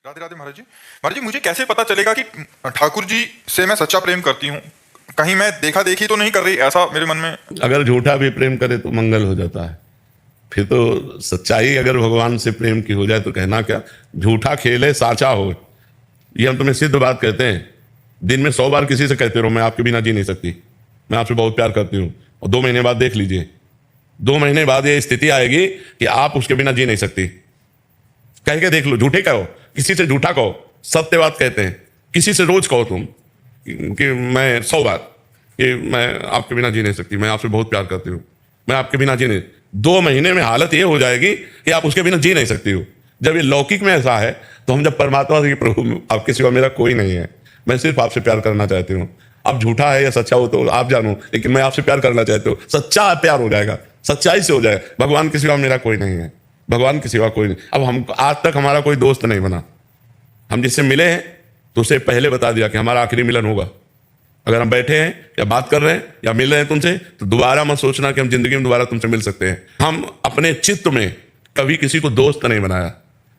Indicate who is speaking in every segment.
Speaker 1: राधे राधे महाराज जी। महाराज जी, मुझे कैसे पता चलेगा कि ठाकुर जी से मैं सच्चा प्रेम करती हूँ? कहीं मैं देखा देखी तो नहीं कर रही, ऐसा मेरे मन में।
Speaker 2: अगर झूठा भी प्रेम करे तो मंगल हो जाता है। फिर तो सच्चाई अगर भगवान से प्रेम की हो जाए तो कहना क्या, झूठा खेले साचा हो। ये हम तुम्हें सिद्ध बात कहते हैं। दिन में 100 बार किसी से कहते रहो मैं आपके बिना जी नहीं सकती, मैं आपसे बहुत प्यार करती हूँ, और 2 महीने बाद देख लीजिए, 2 महीने बाद ये स्थिति आएगी कि आप उसके बिना जी नहीं सकती। कह के देख लो, झूठे कहो, किसी से झूठा कहो, सत्य बात कहते हैं। किसी से रोज कहो तुम कि मैं 100 बार कि मैं आपके बिना जी नहीं सकती, मैं आपसे बहुत प्यार करती हूँ, मैं आपके बिना जी नहीं। 2 महीने में हालत ये हो जाएगी कि आप उसके बिना जी नहीं सकती हो। जब ये लौकिक में ऐसा है तो हम जब परमात्मा से, प्रभु आपके सिवा मेरा कोई नहीं है, मैं सिर्फ आपसे प्यार करना चाहती हूँ। अब झूठा है या सच्चा हो तो आप जानो, लेकिन मैं आपसे प्यार करना चाहती हूँ। सच्चा प्यार हो जाएगा, सच्चाई से हो जाएगा। भगवान के सिवा मेरा कोई नहीं है, भगवान के सिवा कोई नहीं। अब हम आज तक हमारा कोई दोस्त नहीं बना। हम जिससे मिले हैं तो उसे पहले बता दिया कि हमारा आखिरी मिलन होगा। अगर हम बैठे हैं या बात कर रहे हैं या मिल रहे हैं तुमसे, तो दोबारा मत सोचना कि हम जिंदगी में दोबारा तुमसे मिल सकते हैं। हम अपने चित्त में कभी किसी को दोस्त नहीं बनाया।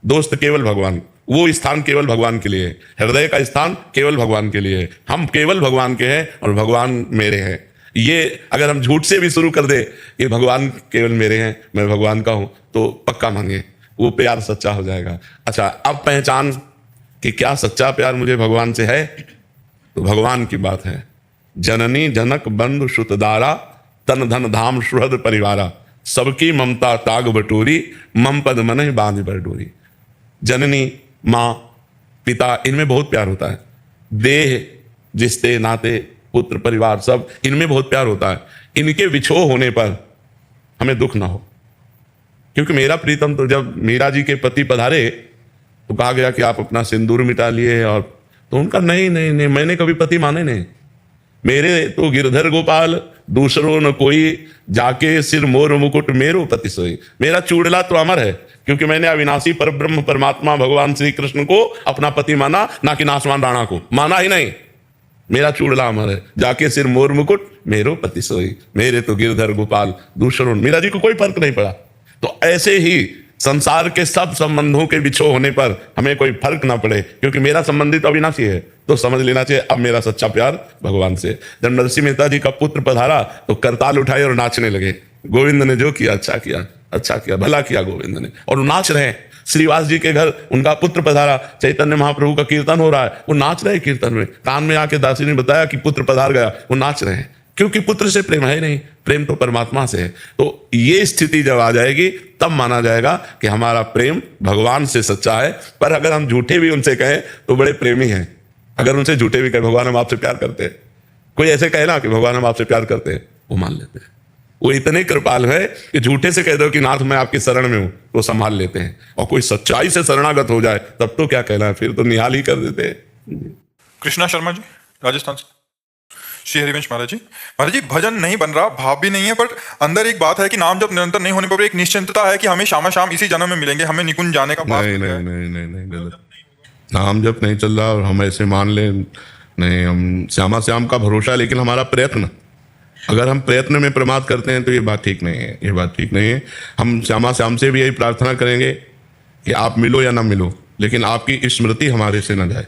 Speaker 2: दोस्त केवल भगवान, वो स्थान केवल भगवान के लिए है, हृदय का स्थान केवल भगवान के लिए है। हम केवल भगवान के हैं और भगवान मेरे हैं। ये अगर हम झूठ से भी शुरू कर दे कि भगवान केवल मेरे हैं, मैं भगवान का हूं, तो पक्का मानिए वो प्यार सच्चा हो जाएगा। अच्छा, अब पहचान कि क्या सच्चा प्यार मुझे भगवान से है, तो भगवान की बात है। जननी जनक बंधु सुतदारा, तन धन धाम सुहृद परिवारा, सबकी ममता ताग बटोरी, मम पद मन बांध बरडोरी। जननी, माँ, पिता, इनमें बहुत प्यार होता है। देह, रिश्ते, नाते, पुत्र, परिवार, सब इनमें बहुत प्यार होता है। इनके विछोह होने पर हमें दुख ना हो, क्योंकि मेरा प्रीतम तो जब मीरा जी के पति पधारे तो कहा गया कि आप अपना सिंदूर मिटा लिए, और तो उनका नहीं नहीं नहीं, मैंने कभी पति माने नहीं। मेरे तो गिरधर गोपाल दूसरों न कोई, जाके सिर मोर मुकुट मेरो पति सोई। मेरा चूड़ला तो अमर है, क्योंकि मैंने अविनाशी परब्रह्म परमात्मा भगवान श्री कृष्ण को अपना पति माना, ना कि नासवान राणा को माना ही नहीं। मेरा चूड़ला अमर है, जाके सिर मोर मुकुट मेरो पति सोई। मेरे तो गिरधर गोपाल दूसरों, मीरा जी को कोई फर्क नहीं पड़ा। तो ऐसे ही संसार के सब संबंधों के बिछो होने पर हमें कोई फर्क ना पड़े, क्योंकि मेरा संबंधी तो अविनाशी है। तो समझ लेना चाहिए अब मेरा सच्चा प्यार भगवान से। जब नरसिंह मेहता जी का पुत्र पधारा तो करताल उठाए और नाचने लगे। गोविंद ने जो किया अच्छा किया, अच्छा किया, भला किया गोविंद ने, और वो नाच रहे हैं। श्रीवास जी के घर उनका पुत्र पधारा, चैतन्य महाप्रभु का कीर्तन हो रहा है, वो नाच रहे कीर्तन में। कान में आके दासी ने बताया कि पुत्र पधार गया, वो नाच रहे हैं, क्योंकि पुत्र से प्रेम है नहीं, प्रेम तो परमात्मा से है। तो ये स्थिति जब आ जाएगी तब माना जाएगा कि हमारा प्रेम भगवान से सच्चा है। पर अगर हम झूठे भी उनसे कहें तो बड़े प्रेमी हैं। अगर उनसे झूठे भी कहें भगवान हम आपसे प्यार करते हैं, कोई ऐसे कहे ना कि भगवान हम आपसे प्यार करते हैं, वो मान लेते हैं। वो इतने कृपाल है कि झूठे से कह दो कि नाथ मैं आपकी शरण में हूं, तो संभाल लेते हैं। और कोई सच्चाई से शरणागत हो जाए तब तो क्या कहना है, फिर तो निहाल ही कर देते हैं।
Speaker 1: कृष्णा शर्मा जी, राजस्थान से। श्री हरिवंश महाराज जी। महाराज जी, भजन नहीं बन रहा, भाव भी नहीं है, पर अंदर एक बात है कि नाम जब निरंतर नहीं होने पर एक निश्चिंतता है कि हमें शामा शाम इसी जन्म में मिलेंगे, हमें निकुंज जाने का पास
Speaker 2: नहीं नहीं नहीं नहीं नहीं, गलत। नाम जब नहीं चल रहा और हम ऐसे मान ले, नहीं, हम श्यामा श्याम का भरोसा, लेकिन हमारा प्रयत्न, अगर हम प्रयत्न में प्रमाद करते हैं तो ये बात ठीक नहीं है, ये बात ठीक नहीं है। हम श्यामा श्याम से भी यही प्रार्थना करेंगे कि आप मिलो या ना मिलो, लेकिन आपकी स्मृति हमारे से न जाए।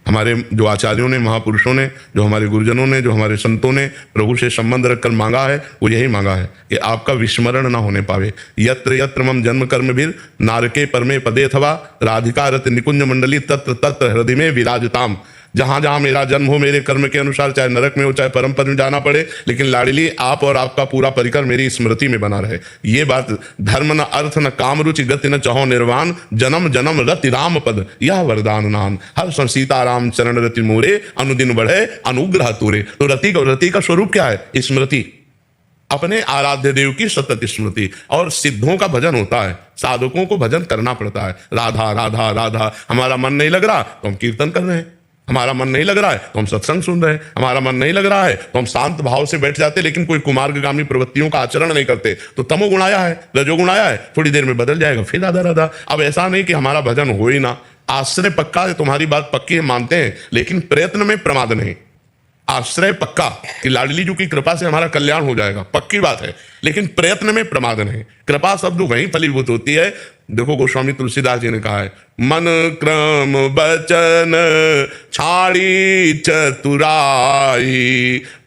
Speaker 2: हमारे जो आचार्यों ने, महापुरुषों ने, जो हमारे गुरुजनों ने, जो हमारे संतों ने प्रभु से संबंध रखकर मांगा है, वो यही मांगा है कि आपका विस्मरण ना होने पावे। यत्र यत्र मम जन्म कर्म भीर नारके परमे पदे अथवा राधिका रत निकुंज मंडली तत्र तत्र हृदय में विराजताम। जहां जहां मेरा जन्म हो मेरे कर्म के अनुसार, चाहे नरक में हो चाहे परम पद में जाना पड़े, लेकिन लाडली आप और आपका पूरा परिकर मेरी स्मृति में बना रहे। ये बात, धर्म न अर्थ न काम रुचि गति न चहो निर्वाण, जन्म जन्म रति राम पद यह वरदान नान। हर सीताराम चरण रति मोरे, अनुदिन बढ़े अनुग्रह तूरे। तो रति का स्वरूप क्या है? स्मृति, अपने आराध्य देव की सतत स्मृति। और सिद्धों का भजन होता है, साधकों को भजन करना पड़ता है। राधा राधा राधा। हमारा मन नहीं लग रहा तो हम कीर्तन कर रहे हैं, हमारा मन नहीं लग रहा है तो हम सत्संग सुन रहे हैं, हमारा मन नहीं लग रहा है तो हम शांत भाव से बैठ जाते, लेकिन कोई कुमार्गामी प्रवृत्तियों का आचरण नहीं करते। तो तमोगुण आया है, रजोगुण आया है, थोड़ी देर में बदल जाएगा, फिर राधा राधा। अब ऐसा नहीं कि हमारा भजन हो ही ना, आश्रय पक्का है, तुम्हारी बात पक्की है, मानते हैं, लेकिन प्रयत्न में प्रमाद नहीं। आश्रय पक्का कि लाडली जी की कृपा से हमारा कल्याण हो जाएगा, पक्की बात है, लेकिन प्रयत्न में प्रमाद नहीं। कृपा शब्द वहीं फलीभूत होती है। देखो गोस्वामी तुलसीदास जी ने कहा है, मन क्रम बचन छाड़ी चतुराई,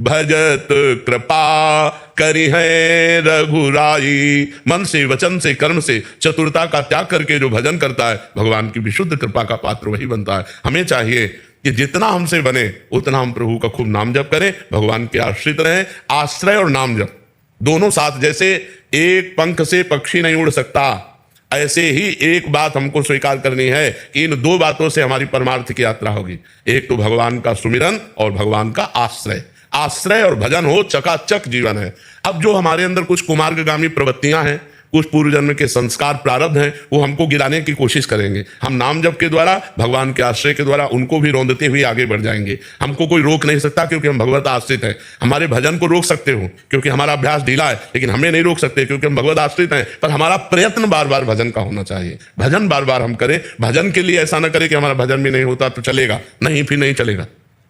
Speaker 2: भजत कृपा करी है रघुराई। मन से, वचन से, कर्म से चतुरता का त्याग करके जो भजन करता है, भगवान की विशुद्ध कृपा का पात्र वही बनता है। हमें चाहिए कि जितना हमसे बने उतना हम प्रभु का खूब नाम जप करें, भगवान के आश्रित रहें। आश्रय और नाम जप दोनों साथ, जैसे एक पंख से पक्षी नहीं उड़ सकता, ऐसे ही एक बात हमको स्वीकार करनी है कि इन दो बातों से हमारी परमार्थ की यात्रा होगी। एक तो भगवान का सुमिरन और भगवान का आश्रय। आश्रय और भजन हो, चकाचक जीवन है। अब जो हमारे अंदर कुछ कुमार्गगामी प्रवृत्तियां हैं, कुछ पूर्व जन्म के संस्कार प्रारब्ध हैं, वो हमको गिराने की कोशिश करेंगे। हम नाम जप के द्वारा, भगवान के आश्रय के द्वारा उनको भी रौंदते हुए आगे बढ़ जाएंगे। हमको कोई रोक नहीं सकता क्योंकि हम भगवत आश्रित हैं। हमारे भजन को रोक सकते हो क्योंकि हमारा अभ्यास ढीला है, लेकिन हमें नहीं रोक सकते क्योंकि हम भगवत आश्रित हैं। पर हमारा प्रयत्न बार बार भजन का होना चाहिए। भजन बार बार हम करें। भजन के लिए ऐसा ना करें कि हमारा भजन भी नहीं होता तो चलेगा, नहीं, फिर नहीं चलेगा,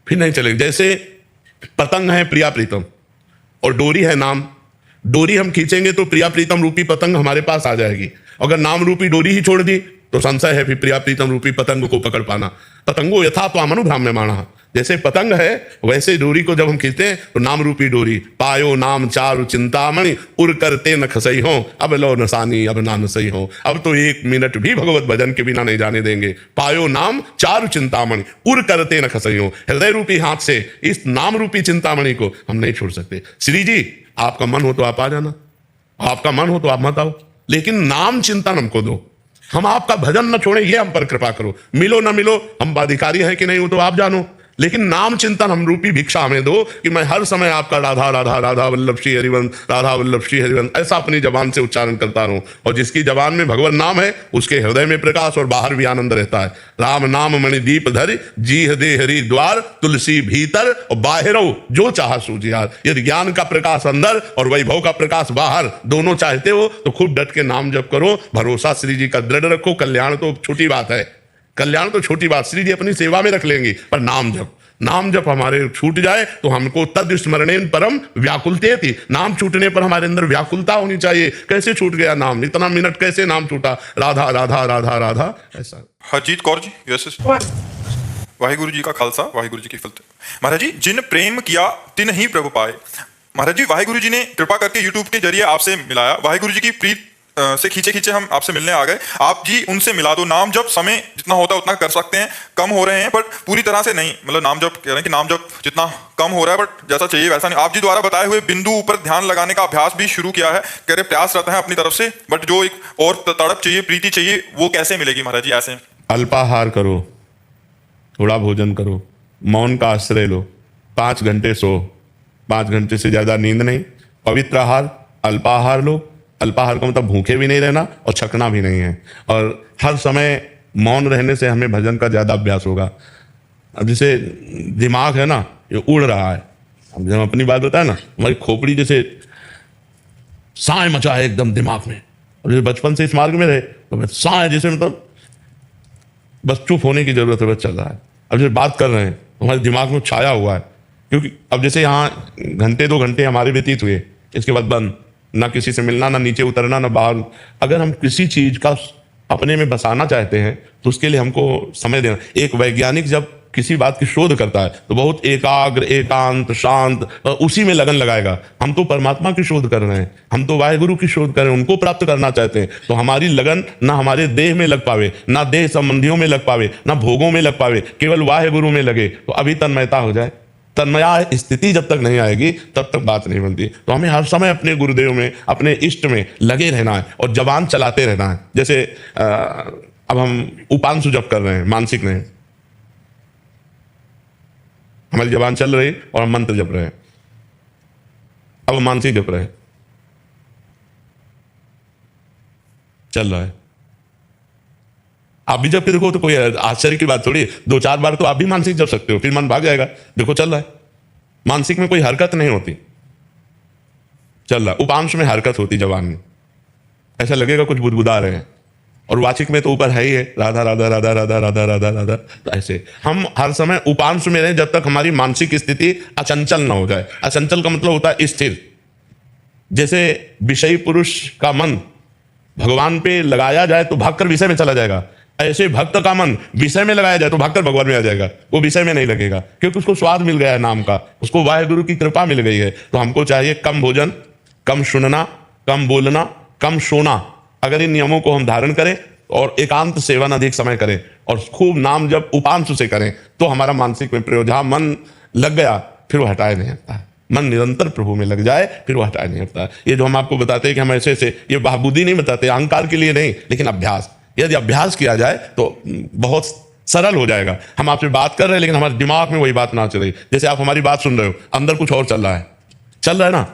Speaker 2: फिर नहीं चलेगा। जैसे पतंग है प्रिया प्रीतम और डोरी है नाम। डोरी हम खींचेंगे तो प्रिया प्रीतम रूपी पतंग हमारे पास आ जाएगी। अगर नाम रूपी डोरी ही छोड़ दी तो संशय है फिर प्रिया प्रीतम रूपी पतंग को पकड़ पाना। पतंगो यथा त्वामनुभ्राम्यमाणः, जैसे पतंग है वैसे डोरी को जब हम खींचते हैं तो नाम रूपी डोरी। पायो नाम चारु चिंतामणि, उड़ करते न खसई हो, अब लो नसानी अब ना नसई हो। अब तो एक मिनट भी भगवत भजन के बिना नहीं जाने देंगे। पायो नाम चारु चिंतामणि, उड़ करते न खसई हो। हृदय रूपी हाथ से इस नाम रूपी चिंतामणि को हम नहीं छोड़ सकते। श्री जी, आपका मन हो तो आप आ जाना, आपका मन हो तो आप मत आओ, लेकिन नाम चिंतन हमको दो। हम आपका भजन न छोड़े, ये हम पर कृपा करो। मिलो न मिलो, हम अधिकारी हैं कि नहीं वो तो आप जानो, लेकिन नाम चिंतन हम रूपी भिक्षा हमें दो कि मैं हर समय आपका राधा राधा राधा वल्लभ श्री हरिवंश, राधा वल्लभ श्री हरिवंश ऐसा अपनी जबान से उच्चारण करता रहूं। और जिसकी जबान में भगवान नाम है उसके हृदय में प्रकाश और बाहर भी आनंद रहता है। राम नाम मणि दीप धर, जीह दे हरि द्वार, तुलसी भीतर और बाहरो जो चाह सूझियार। यदि ज्ञान का प्रकाश अंदर और वैभव का प्रकाश बाहर दोनों चाहते हो तो खूब डट के नाम जप करो। भरोसा श्री जी का दृढ़ रखो। कल्याण तो छोटी बात है, कल्याण तो छोटी बात, श्री जी अपनी सेवा में रख लेंगे, पर नाम जप हमारे छूट जाए तो हमको तद स्मरणेन परम व्याकुलतेति, नाम छूटने पर हमारे अंदर व्याकुलता होनी चाहिए। कैसे छूट गया नाम, इतना मिनट कैसे नाम छूटा, राधा राधा राधा राधा ऐसा।
Speaker 1: हरजीत कौर जी यूएसए से। वाहिगुरु जी का खालसा, वाहिगुरु जी की फतेह। महाराज जी, जिन प्रेम किया तिन ही प्रभु पाए। महाराज जी, वाहिगुरु जी ने कृपा करके यूट्यूब के जरिए आपसे मिलाया। वाहिगुरु जी की प्रीत से खींचे खींचे हम आपसे मिलने आ गए। आप जी उनसे मिला दो। नाम जब समय जितना होता है उतना कर सकते हैं, कम हो रहे हैं पर पूरी तरह से नहीं। मतलब नाम जब कह रहे हैं कि नाम जब जितना कम हो रहा है बट जैसा चाहिए वैसा नहीं। आप जी द्वारा बताए हुए बिंदु ऊपर ध्यान लगाने का अभ्यास भी शुरू किया है। कह रहे प्रयास रहता है अपनी तरफ से, बट जो एक और तड़प चाहिए, प्रीति चाहिए, वो कैसे मिलेगी महाराज जी? ऐसे
Speaker 2: अल्पाहार करो, थोड़ा भोजन करो, मौन का आश्रय लो, 5 घंटे सो, 5 घंटे से ज़्यादा नींद नहीं, पवित्र आहार, अल्पाहार लो। अल्पाहार का मतलब भूखे भी नहीं रहना और छकना भी नहीं है। और हर समय मौन रहने से हमें भजन का ज़्यादा अभ्यास होगा। अब जैसे दिमाग है ना, ये उड़ रहा है। अब जब अपनी बात बताए ना, हमारी खोपड़ी जैसे साए मचा है एकदम दिमाग में, और जैसे बचपन से इस मार्ग में रहे तो साए जैसे मतलब बस चुप होने की जरूरत है, बस चल रहा है। अब जैसे बात कर रहे हैं तो हमारे दिमाग में छाया हुआ है, क्योंकि अब जैसे यहाँ घंटे 2 घंटे हमारे व्यतीत हुए, इसके बाद बंद, ना किसी से मिलना, ना नीचे उतरना, ना बाहर। अगर हम किसी चीज का अपने में बसाना चाहते हैं तो उसके लिए हमको समय देना। एक वैज्ञानिक जब किसी बात की शोध करता है तो बहुत एकाग्र, एकांत, शांत उसी में लगन लगाएगा। हम तो परमात्मा की शोध कर रहे हैं, हम तो वाहिगुरु की शोध कर रहे हैं, उनको प्राप्त करना चाहते हैं। तो हमारी लगन ना हमारे देह में लग पावे, ना देह संबंधियों में लग पावे, ना भोगों में लग पावे, केवल वाहिगुरु में लगे तो अभी तन्मयता हो जाए। तन्मया स्थिति जब तक नहीं आएगी तब तक बात नहीं बनती। तो हमें हर समय अपने गुरुदेव में, अपने इष्ट में लगे रहना है और जबान चलाते रहना है। जैसे अब हम उपांशु जप कर रहे हैं, मानसिक नहीं, हमारी जबान चल रही और हम मंत्र जप रहे हैं। अब हम मानसिक जप रहे हैं, चल रहा है। आप भी जब के देखो तो कोई आश्चर्य की बात थोड़ी। 2-4 बार तो आप भी मानसिक जप सकते हो, फिर मन भाग जाएगा। देखो चल रहा है, मानसिक में कोई हरकत नहीं होती, चल रहा। उपांश में हरकत होती, जबान में ऐसा लगेगा कुछ बुदबुदा रहे हैं। और वाचिक में तो ऊपर है ही है, राधा राधा राधा राधा राधा राधा राधा। तो ऐसे हम हर समय उपांश में रहें जब तक हमारी मानसिक स्थिति अचंचल ना हो जाए। अचंचल का मतलब होता है स्थिर। जैसे विषयी पुरुष का मन भगवान पे लगाया जाए तो भागकर विषय में चला जाएगा, ऐसे भक्त का मन विषय में लगाया जाए तो भागकर भगवान में आ जाएगा, वो विषय में नहीं लगेगा, क्योंकि उसको स्वाद मिल गया है नाम का, उसको वाहेगुरु की कृपा मिल गई है। तो हमको चाहिए कम भोजन, कम सुनना, कम बोलना, कम सोना। अगर इन नियमों को हम धारण करें और एकांत सेवन अधिक समय करें और खूब नाम जब उपांश से करें तो हमारा मानसिक में प्रयोग, जहां मन लग गया फिर वो हटाया नहीं हटता है। मन निरंतर प्रभु में लग जाए फिर वो हटाया नहीं हटता है। ये जो हम आपको बताते हैं कि हम ऐसे ऐसे, ये बहाबुद्धी नहीं बताते, अहंकार के लिए नहीं, लेकिन अभ्यास। यदि अभ्यास किया जाए तो बहुत सरल हो जाएगा। हम आपसे बात कर रहे हैं लेकिन हमारे दिमाग में वही बात ना चल रही। जैसे आप हमारी बात सुन रहे हो, अंदर कुछ और चल रहा है ना।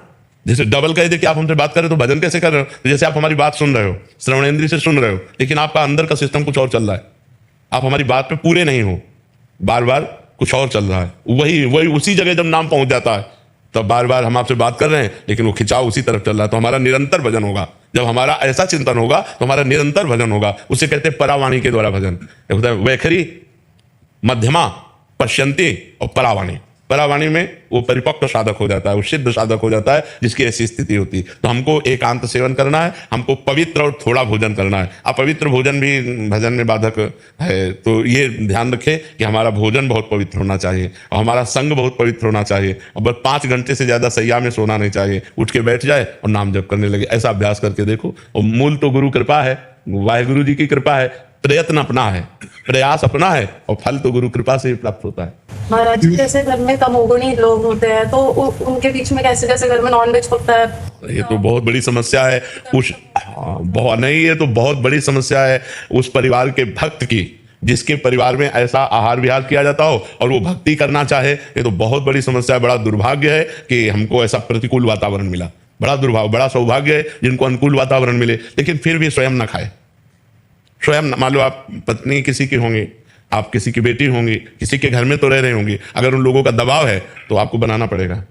Speaker 2: जैसे डबल कह दे कि आप हमसे बात कर रहे हो तो भजन कैसे कर रहे हो? तो जैसे आप हमारी बात सुन रहे हो, श्रवणेंद्रिय से सुन रहे हो, लेकिन आपका अंदर का सिस्टम कुछ और चल रहा है, आप हमारी बात पे पूरे नहीं हो, बार बार कुछ और चल रहा है। वही उसी जगह जब नाम पहुंच जाता है तब बार बार हम आपसे बात कर रहे हैं लेकिन वो खिंचाव उसी तरफ चल रहा है। तो हमारा निरंतर भजन होगा। जब हमारा ऐसा चिंतन होगा तो हमारा निरंतर भजन होगा। उसे कहते हैं परावाणी के द्वारा भजन। होता है वैखरी, मध्यमा, पश्यंती और परावाणी। परावाणी में वो परिपक्व साधक हो जाता है, वो सिद्ध साधक हो जाता है जिसकी ऐसी स्थिति होती है। तो हमको एकांत सेवन करना है, हमको पवित्र और थोड़ा भोजन करना है। अपवित्र भोजन भी भजन में बाधक है, तो ये ध्यान रखें कि हमारा भोजन बहुत पवित्र होना चाहिए और हमारा संग बहुत पवित्र होना चाहिए। और बस 5 घंटे से ज़्यादा सैया में सोना नहीं चाहिए, उठ के बैठ जाए और नाम जप करने लगे। ऐसा अभ्यास करके देखो। और मूल तो गुरु कृपा है, वाहेगुरु जी की कृपा है, प्रयत्न अपना है, प्रयास अपना है और फल तो गुरु कृपा से ही प्राप्त होता है।
Speaker 3: महाराज जी, जैसे घर में तमोगुणी लोग होते हैं तो उनके बीच में कैसे, जैसे घर में नॉनवेज होता है,
Speaker 2: ये तो बहुत बड़ी समस्या है। बहुत नहीं, ये तो बहुत बड़ी समस्या है उस परिवार के भक्त की, जिसके परिवार में ऐसा आहार विहार किया जाता हो और वो भक्ति करना चाहे। ये तो बहुत बड़ी समस्या है। बड़ा दुर्भाग्य है कि हमको ऐसा प्रतिकूल वातावरण मिला। बड़ा दुर्भाग्य, बड़ा सौभाग्य है जिनको अनुकूल वातावरण मिले, लेकिन फिर भी स्वयं न खाए। स्वयं, मान लो आप पत्नी किसी की होंगी, आप किसी की बेटी होंगी, किसी के घर में तो रह रही होंगी, अगर उन लोगों का दबाव है तो आपको बनाना पड़ेगा,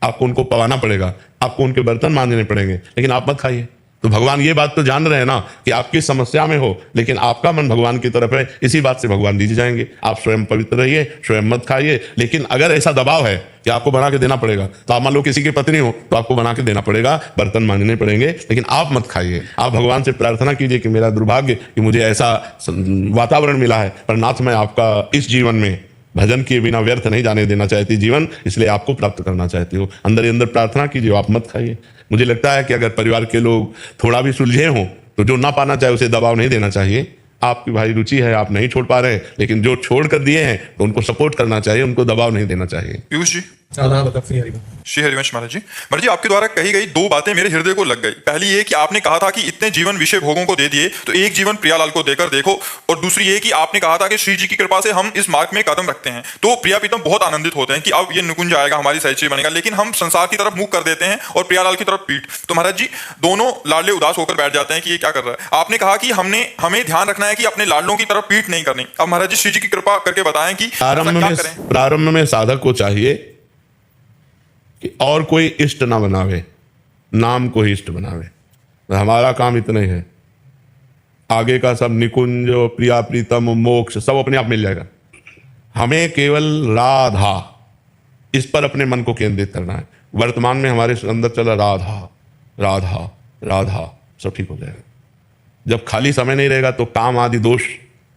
Speaker 2: आपको उनको पवाना पड़ेगा, आपको उनके बर्तन मांजने पड़ेंगे, लेकिन आप मत खाइए। तो भगवान ये बात तो जान रहे हैं ना कि आपकी समस्या में हो लेकिन आपका मन भगवान की तरफ है, इसी बात से भगवान दीजिए जाएंगे। आप स्वयं पवित्र रहिए, स्वयं मत खाइए। लेकिन अगर ऐसा दबाव है कि आपको बना के देना पड़ेगा, तो आप मान लो किसी की पत्नी हो तो आपको बना के देना पड़ेगा, बर्तन मांजने पड़ेंगे, लेकिन आप मत खाइए। आप भगवान से प्रार्थना कीजिए कि मेरा दुर्भाग्य कि मुझे ऐसा वातावरण मिला है, पर नाथ मैं आपका इस जीवन में भजन किए बिना व्यर्थ नहीं जाने देना चाहती जीवन, इसलिए आपको प्राप्त करना चाहती हो। अंदर ही अंदर प्रार्थना कीजिए, आप मत खाइए। मुझे लगता है कि अगर परिवार के लोग थोड़ा भी सुलझे हों तो जो ना पाना चाहे उसे दबाव नहीं देना चाहिए। आपकी भाई रुचि है, आप नहीं छोड़ पा रहे, लेकिन जो छोड़ कर दिए हैं तो उनको सपोर्ट करना चाहिए, उनको दबाव नहीं देना चाहिए।
Speaker 1: पीयूष जी, श्री हरिवंश महाराज जी, आपके द्वारा कही गई 2 बातें मेरे हृदय को लग गई। पहली ये कि आपने कहा था कि इतने जीवन विषय भोगों को दे दिए तो एक जीवन प्रियालाल को देकर देखो, और दूसरी ये कि आपने कहा था कि श्री जी की कृपा से हम इस मार्ग में कदम रखते हैं तो प्रिया प्रीतम बहुत आनंदित होते हैं कि अब ये निकुंज आएगा, हमारी सहचरी बनेगा, लेकिन हम संसार की तरफ मुख कर देते हैं और प्रियालाल की तरफ पीठ। तो महाराज जी, दोनों लाडले उदास होकर बैठ जाते हैं कि ये क्या कर रहा है। आपने कहा कि हमें ध्यान रखना है कि अपने लाडलों की तरफ पीठ नहीं करनी। अब महाराज जी, श्री जी की कृपा करके बताएं कि
Speaker 2: प्रारंभ में साधक को चाहिए कि और कोई इष्ट ना बनावे, नाम को ही इष्ट बनावे। हमारा काम इतना ही है, आगे का सब निकुंज, प्रिया प्रीतम, मोक्ष सब अपने आप मिल जाएगा। हमें केवल राधा, इस पर अपने मन को केंद्रित करना है। वर्तमान में हमारे अंदर चला राधा राधा राधा, सब ठीक हो जाएगा। जब खाली समय नहीं रहेगा तो काम आदि दोष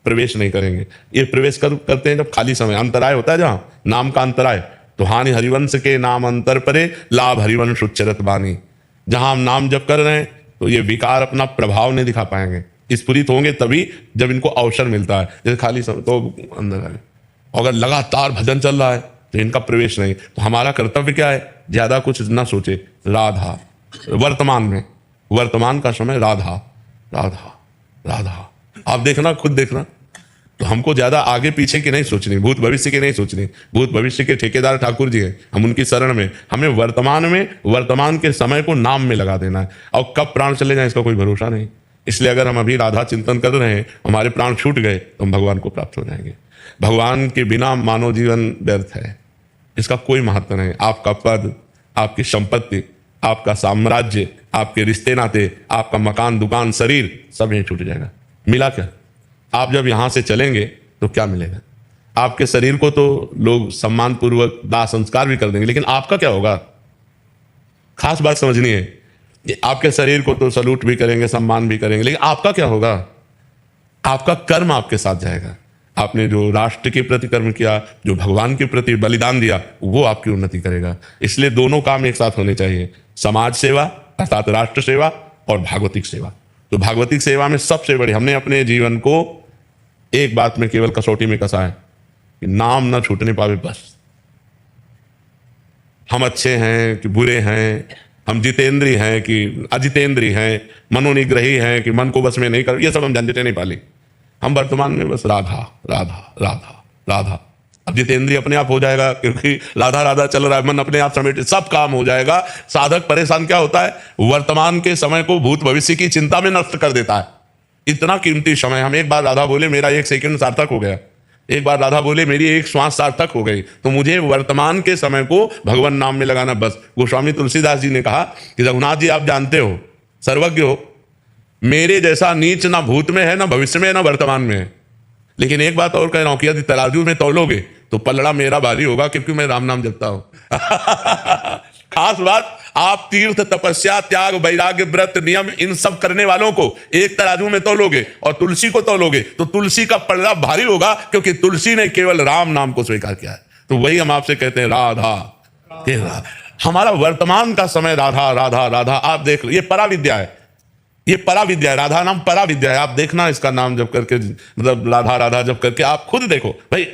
Speaker 2: प्रवेश नहीं करेंगे। ये प्रवेश करते हैं जब खाली समय, अंतराय होता है जहाँ नाम का अंतराय। तो हानि हरिवंश के नाम अंतर परे, लाभ हरिवंश उच्चरत बानी। जहां हम नाम जप कर रहे हैं तो ये विकार अपना प्रभाव नहीं दिखा पाएंगे, स्फुरित होंगे तभी जब इनको अवसर मिलता है। जैसे खाली समय तो अंदर आए, अगर लगातार भजन चल रहा है तो इनका प्रवेश नहीं। तो हमारा कर्तव्य क्या है, ज्यादा कुछ ना सोचे, राधा वर्तमान में, वर्तमान का समय राधा राधा राधा। आप देखना, खुद देखना, तो हमको ज्यादा आगे पीछे की नहीं सोचनी, भूत भविष्य की नहीं सोचनी। भूत भविष्य के ठेकेदार ठाकुर जी हैं, हम उनकी शरण में। हमें वर्तमान में, वर्तमान के समय को नाम में लगा देना है। और कब प्राण चले जाए इसका कोई भरोसा नहीं। इसलिए अगर हम अभी राधा चिंतन कर रहे हैं, हमारे प्राण छूट गए तो हम भगवान को प्राप्त हो जाएंगे। भगवान के बिना मानव जीवन व्यर्थ है, इसका कोई महत्व नहीं। आपका पद, आपकी संपत्ति, आपका साम्राज्य, आपके रिश्ते नाते, आपका मकान, दुकान, शरीर, सब यहीं छूट जाएगा। मिला क्या? आप जब यहाँ से चलेंगे तो क्या मिलेगा? आपके शरीर को तो लोग सम्मान पूर्वक दाह संस्कार भी कर देंगे, लेकिन आपका क्या होगा? खास बात समझनी है कि आपके शरीर को तो सलूट भी करेंगे, सम्मान भी करेंगे, लेकिन आपका क्या होगा? आपका कर्म आपके साथ जाएगा। आपने जो राष्ट्र के प्रति कर्म किया, जो भगवान के प्रति बलिदान दिया, वो आपकी उन्नति करेगा। इसलिए दोनों काम एक साथ होने चाहिए, समाज सेवा अर्थात राष्ट्र सेवा और भागवतिक सेवा। तो भागवतिक सेवा में सबसे बड़ी, हमने अपने जीवन को एक बात में केवल कसौटी में कसा है कि नाम ना छूटने पावे बस। हम अच्छे हैं कि बुरे हैं, हम जितेंद्री हैं कि अजितेंद्री हैं, मनोनिग्रही हैं कि मन को बस में नहीं कर, ये सब हम झंझटें नहीं पाली। हम वर्तमान में बस राधा राधा राधा राधा। अब जितेंद्रिय अपने आप हो जाएगा, क्योंकि राधा राधा चल रहा है, मन अपने आप समेट, सब काम हो जाएगा। साधक परेशान क्या होता है? वर्तमान के समय को भूत भविष्य की चिंता में नष्ट कर देता है। इतना कीमती समय, हम एक बार राधा बोले मेरा 1 सेकंड सार्थक हो गया, एक बार राधा बोले मेरी 1 श्वास सार्थक हो गई। तो मुझे वर्तमान के समय को भगवान नाम में लगाना बस। गोस्वामी तुलसीदास जी ने कहा कि रघुनाथ जी आप जानते हो, सर्वज्ञ हो, मेरे जैसा नीच ना भूत में है, ना भविष्य में है, ना वर्तमान में है। लेकिन एक बात और कह रहा हूं कि यदि तराजू में तौलोगे तो पलड़ा मेरा भारी होगा, क्योंकि मैं राम नाम जपता हूं। खास बात, आप तीर्थ तपस्या त्याग वैराग्य व्रत नियम इन सब करने वालों को एक तराजू में तौलोगे और तुलसी को तौलोगे तो तुलसी का पलड़ा भारी होगा, क्योंकि तुलसी ने केवल राम नाम को स्वीकार किया है। तो वही हम आपसे कहते हैं राधा राधा। हमारा वर्तमान का समय राधा राधा राधा। आप देख लो, ये पराविद्या है, ये पराविद्या है, राधा नाम पराविद्या है। आप देखना इसका नाम जब करके, मतलब राधा राधा जब करके आप खुद देखो। भाई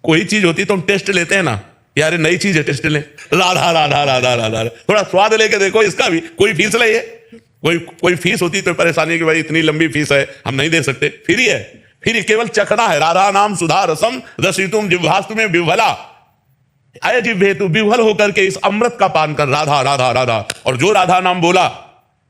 Speaker 2: कोई चीज होती है तो हम टेस्ट लेते हैं ना, यार नई चीज है टेस्ट ले, राधा राधा राधा राधा, थोड़ा स्वाद लेके देखो इसका भी। कोई फीस ले, कोई फीस होती तो परेशानी है कि भाई इतनी लंबी फीस है हम नहीं दे सकते, फ्री है, फिर केवल चखना है। राधा नाम सुधा रसम रसितुम जिह्वास्तु में विह्वला, आय जिह्वे तू विह्वल होकर के इस अमृत का पान कर, राधा राधा राधा। और जो राधा नाम बोला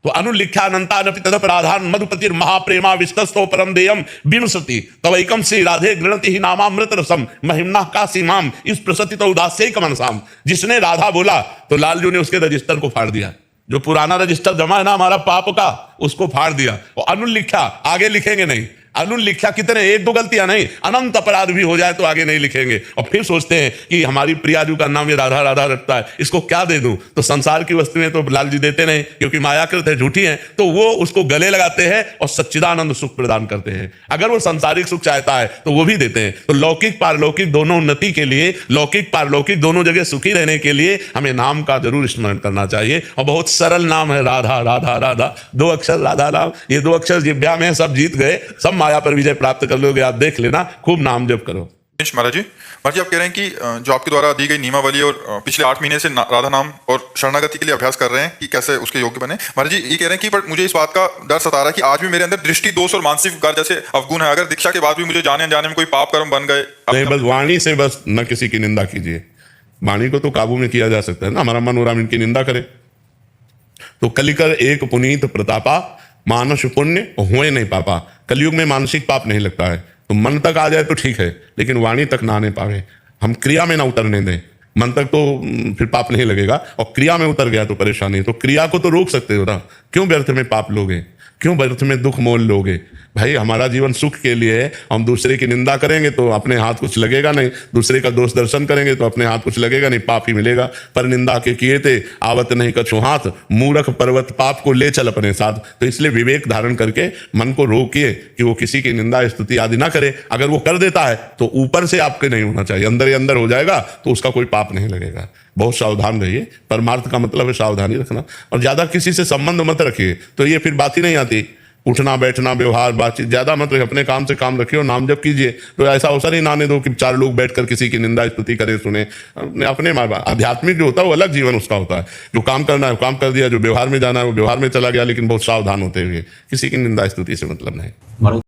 Speaker 2: तो अनुलिख्यानंतानपि तदप राधान मधुपतिर महाप्रेमा विस्तस्तो परम देयम विंशति तवैकम श्री राधे गृणति ही नामामृत रसम महिमना का सीमाम इस प्रसति तो उदास्य कमनसाम। जिसने राधा बोला तो लालजू ने उसके रजिस्टर को फाड़ दिया, जो पुराना रजिस्टर जमा है ना हमारा पाप का, उसको फाड़ दिया। और अनुलिख्या आगे लिखेंगे नहीं, अनुलिख्या कितने, 1-2 गलतियां नहीं, अनंत अपराध भी हो जाए तो आगे नहीं लिखेंगे। और फिर सोचते हैं कि हमारी प्रियाजू का नाम ये राधा राधा रखता है, इसको क्या दे दूं? तो संसार की वस्तुएं तो लाल जी देते नहीं, क्योंकि मायाकृत है, झूठी है, तो वो उसको गले लगाते हैं और सच्चिदानंद सुख प्रदान करते हैं। अगर वो संसारिक सुख चाहता है तो वो भी देते हैं। तो लौकिक पारलौकिक दोनों उन्नति के लिए, लौकिक पारलौकिक दोनों जगह सुखी रहने के लिए हमें नाम का जरूर स्मरण करना चाहिए। और बहुत सरल नाम है राधा राधा राधा, 2 अक्षर राधा नाम, ये 2 अक्षर जिह्वा में सब जीत गए, सब माया पर विजय प्राप्त कर लोगे। आप देख लेना, खूब नाम जप करो।
Speaker 1: महाराज जी आप कह रहे हैं कि जो आपके द्वारा दी गई नियमावली और पिछले 8 महीने से राधा नाम और शरणागति के लिए अभ्यास कर रहे हैं कि कैसे उसके योग्य बने। महाराज जी ये कह रहे हैं कि पर मुझे इस बात का डर सता रहा है कि आज भी मेरे अंदर दृष्टि दोष और मानसिक विकार जैसे अवगुण है। अगर दीक्षा के बाद भी मुझे जाने अनजाने में कोई पाप कर्म बन गए,
Speaker 2: नहीं, बस वाणी से बस न किसी की निंदा कीजिए। वाणी को तो काबू में किया जा सकता है ना, हमारा मन हो रहा है इनकी निंदा करे तो कलिकर एक पुनीत प्रतापा मानस पुण्य हुए नहीं पापा। कलयुग में मानसिक पाप नहीं लगता है, तो मन तक आ जाए तो ठीक है, लेकिन वाणी तक ना आने पावे, हम क्रिया में ना उतरने दें। मन तक तो फिर पाप नहीं लगेगा, और क्रिया में उतर गया तो परेशानी। तो क्रिया को तो रोक सकते हो ना, क्यों व्यर्थ में पाप लोगे, क्यों व्यर्थ में दुख मोल लोगे? भाई हमारा जीवन सुख के लिए है, हम दूसरे की निंदा करेंगे तो अपने हाथ कुछ लगेगा नहीं, दूसरे का दोष दर्शन करेंगे तो अपने हाथ कुछ लगेगा नहीं, पाप ही मिलेगा। पर निंदा के किए थे आवत नहीं कछु हाथ, मूर्ख पर्वत पाप को ले चल अपने साथ। तो इसलिए विवेक धारण करके मन को रोकिए कि वो किसी की निंदा स्तुति आदि ना करे। अगर वो कर देता है तो ऊपर से आपके नहीं होना चाहिए, अंदर ही अंदर हो जाएगा तो उसका कोई पाप नहीं लगेगा। बहुत सावधान रहिए, परमार्थ का मतलब है सावधानी रखना, और ज्यादा किसी से संबंध मत रखिए, तो ये फिर बात ही नहीं आती। उठना बैठना व्यवहार बातचीत ज्यादा मत रखिए, अपने काम से काम रखिए और नाम जप कीजिए। तो ऐसा अवसर ही ना आने दो कि 4 लोग बैठकर किसी की निंदा स्तुति करें सुने। अपने आध्यात्मिक जो होता है वो अलग जीवन उसका होता है, जो काम करना है वो काम कर दिया, जो व्यवहार में जाना है वो व्यवहार में चला गया, लेकिन बहुत सावधान होते हुए, किसी की निंदा स्तुति से मतलब नहीं।